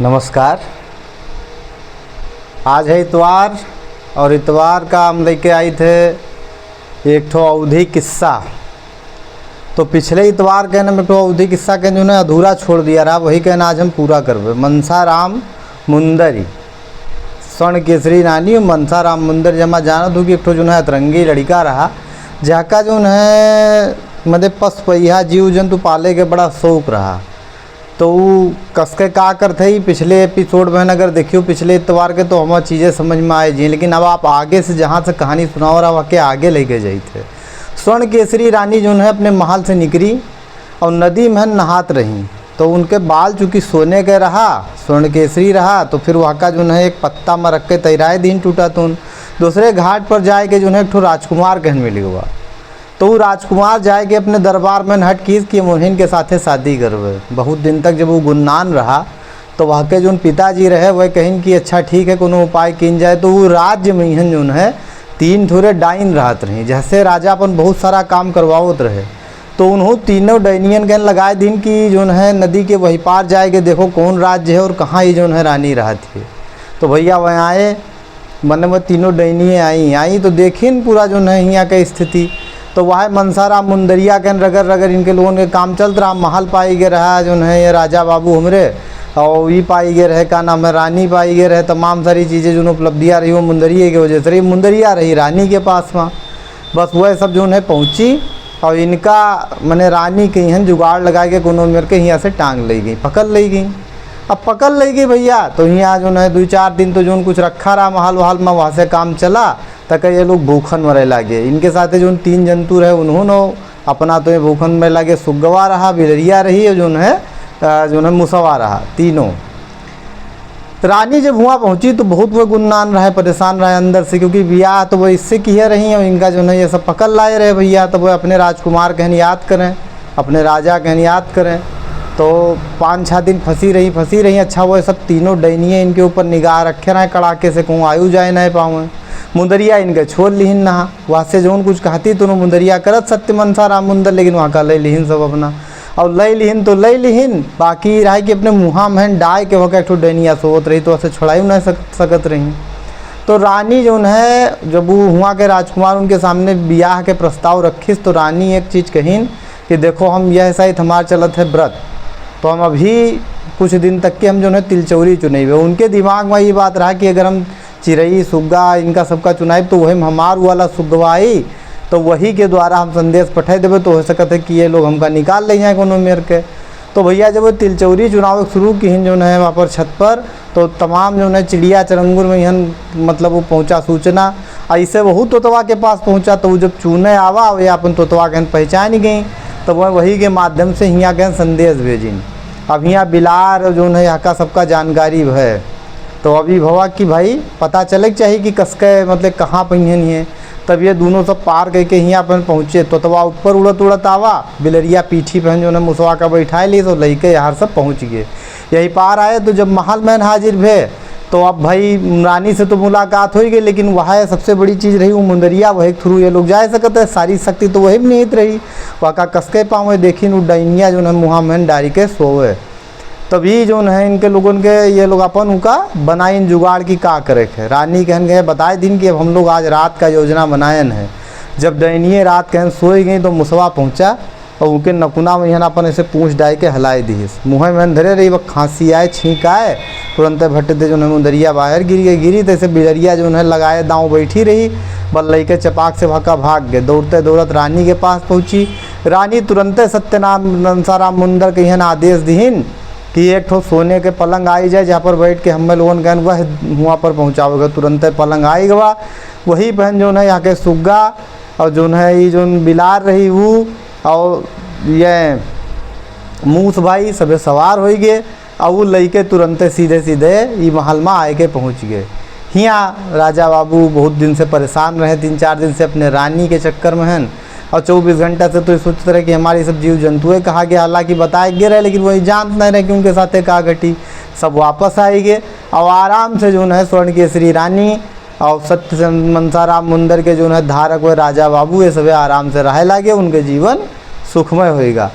नमस्कार। आज है इतवार और इतवार का हम लेके आए थे एक ठो अवधी किस्सा। तो पिछले इतवार के ना ठो अवधी किस्सा के जो है अधूरा छोड़ दिया रहा, वही कहना आज हम पूरा करवे। मनसाराम मुंदरी स्वर्ण केसरी रानी मनसाराम मुंदर जमा जानत हो कि एक ठो जो है अतरंगी लड़का रहा, जहाँ जो है मतलब पस पहिया जीव जंतु पाले के बड़ा शौक रहा। तो वो कसके का करते ही पिछले एपिसोड में अगर देखियो पिछले इतवार के तो हमारी चीज़ें समझ में आए जी, लेकिन अब आप आगे से जहाँ से कहानी सुनाओ रहा वहाँ के आगे लेके जाई थे। स्वर्ण केसरी रानी जो है अपने महल से निकली और नदी में नहात रही, तो उनके बाल चूँकि सोने के रहा, स्वर्ण केसरी रहा, तो फिर वहाँ का जो है एक पत्ता में रख के तैराए दिन टूटा। तो दूसरे घाट पर जाए के जो है एक ठो राजकुमार कहन मिली हुआ, तो वो राजकुमार जाए के अपने दरबार में हट कीस कि मोहिन के साथे शादी करवे। बहुत दिन तक जब वो गुन्नान रहा तो वहाँ के जो पिताजी रहे वह कहीं कि अच्छा ठीक है कोनो उपाय किन जाए। तो वो राज्य में जो है 3 थोड़े डाइन रहत रही, जैसे राजा अपन बहुत सारा काम करवावत रहे। तो उन्होंने तीनों डाइनियन के लगाए दिन कि जो है नदी के वही पार जाए के देखो कौन राज्य है और कहाँ ये जो है रानी रहा थी। तो भैया वह आए, मन में तीनों डाइनिए आई तो देखिन पूरा जो है यहाँ की स्थिति। तो वह मनसाराम मुंदरिया के रगड़ रगड़ इनके लोगों के काम चलत रहा। महल पाई गए रहा जो है ये राजा बाबू हमरे, और ये पाई गए रहे का नाम है रानी पाई गए रहे, तमाम सारी चीज़ें जो उपलब्धियाँ रही वो मुंदरिया की वजह से रही। मुंदरिया रही रानी के पास में, बस वह सब जो है पहुँची और इनका मैंने रानी के यहाँ जुगाड़ लगा के कोनो मेरे के यहाँ से टांग ले गई, पकड़ ले गई। अब पकड़ ले गई भैया, तो यहाँ जो है 2-4 दिन तो जो कुछ रखा रहा महल वहल में, वहाँ से काम चला तक ये लोग भूखन मरे लगे। इनके साथ जो 3 जंतु रहे उन्होंने अपना तो ये भूखन में लगे, सुगवा रहा, बिलरिया रही और जो है मुसवा रहा, तीनों। रानी जब वहाँ पहुँची तो बहुत वो गुन्नान रहे, परेशान रहे अंदर से, क्योंकि ब्याह तो वो इससे किए रही और इनका जो है ये सब पकड़ लाए रहे भैया। तो वो अपने राजकुमार कहन याद करें, अपने राजा कहन याद करें। तो 5-6 दिन फंसी रही। अच्छा वो सब तीनों डैनिए इनके ऊपर निगाह रखे रहे कड़ाके से, कहूँ आयु जाए नहीं पाऊँ। मुंदरिया इनके छोड़ लिहिन नहा, वहाँ से जो कुछ कहती तो मुंदरिया करत सत्य मनसाराम मुंदर, लेकिन वहाँ का ले लिहिन सब अपना और ले लिहिन तो ले लिहिन। बाकी रहा कि अपने मुँहा में डाय के वहाँ एक ठो डैनिया सोत रही, तो ऐसे छुड़ाई नहीं सकत रही। तो रानी जो है जब वो हुआ के राजकुमार उनके सामने ब्याह के प्रस्ताव रखीस, तो रानी एक चीज़ कहीन कि देखो हम यह सहित हमार चलत है व्रत, तो हम अभी कुछ दिन तक के हम जो है तिलचौरी चुनाई हुए। उनके दिमाग में ये बात रहा कि अगर हम चिड़ई सुग्गा इनका सबका चुनाई तो वही हमार वाला सुगवा आई, तो वही के द्वारा हम संदेश पठाई देवे, तो हो सकता है कि ये लोग हमका निकाल ले जाए कोनो मेर के। तो भैया जब वो तिलचौरी चुनाव शुरू की जो है वहाँ पर छत पर, तो तमाम जो है चिड़िया चरंगुर में यहाँ मतलब वो पहुँचा सूचना, ऐसे वही तोतवा के पास पहुँचा। तो वो जब चुने आवा ये अपन तोतवा के पहचान गई, तो वह वही के माध्यम से यहाँ के संदेश भेजी। अब यहाँ बिलार जो है यहाँ का सबका जानकारी है, तो अभी भवा कि भाई पता चले चाहिए कि कसके मतलब कहाँ पहिन है। तब ये दोनों सब पार करके यहाँ पर पहुँचे। तो तवा ऊपर उड़त आवा, बिलरिया पीठी पहन जो है मुसवा का बैठा ली, तो लइके यहाँ सब पहुँच गए। यही पार आए तो जब महल में हाजिर भे, तो अब भाई रानी से तो मुलाकात हो गई, लेकिन वह सबसे बड़ी चीज़ रही वो मुंदरिया, वही थ्रू ये लोग जा सकते हैं, सारी शक्ति तो वही में निहित रही। वहाँ का कसके पाँव देखी वो डैनिया जो है मुँहा में डारी के सोए। तभी जो है इनके लोगों के ये लोग अपन उनका बनाए इन जुगाड़ की का करे है। रानी कहन गए बताए दिन कि अब हम लोग आज रात का योजना बनायन है। जब डैनिए रात कहन सोई गई तो मुसवा पहुँचा और उनके नकुना में यहाँ अपन ऐसे पूँछ डाय के हलाए दी, मुँह में धरे रही, वह खांसी आए छींक आए, तुरंत भट्टे जो है मुंदरिया बाहर गिरी तैसे बिलरिया जो है लगाए दाँव बैठी रही, बल लई के चपाक से भक्का भाग गए। दौड़ते दौड़त रानी के पास पहुँची। रानी तुरंत सत्यनाम मनसाराम मुंदर के यहाँ आदेश दीन कि एक ठो सोने के पलंग आई जाए, जहाँ पर बैठ के हम लोगन गन वह वहाँ पर पहुँचाओगे। तुरंत पलंग आई गवा, वही बहन जो है यहाँ के सुग्गा और जो है ये जो बिलार रही वो और ये मूस भाई सबे सवार हो गए, और वो लइके तुरंत सीधे ये महल में आए के पहुँच गए। यहाँ राजा बाबू बहुत दिन से परेशान रहे, 3-4 दिन से अपने रानी के चक्कर में हैं, और 24 घंटा से तो सोचते रहे कि हमारी सब जीव जंतुएँ कहा गया, हालांकि बताए गए रहे, लेकिन वही जानते नहीं रहे कि उनके साथ का घटी। सब वापस आए गए और आराम से जो है स्वर्ण केसरी रानी और सत्य मनसाराम मुंदर के जो है धारक व राजा बाबू ये सब आराम से रहे लगे, उनके जीवन सुखमय होएगा।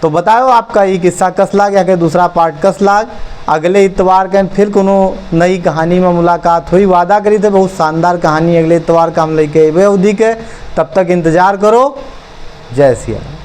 तो बताओ आपका ये किस्सा कस लाग या कि दूसरा पार्ट कस लाग। अगले इतवार के फिर कोनो नई कहानी में मुलाकात हुई। वादा करी थे बहुत शानदार कहानी अगले इतवार का हम लेके अबे अवधि के। तब तक इंतज़ार करो। जय सिया राम।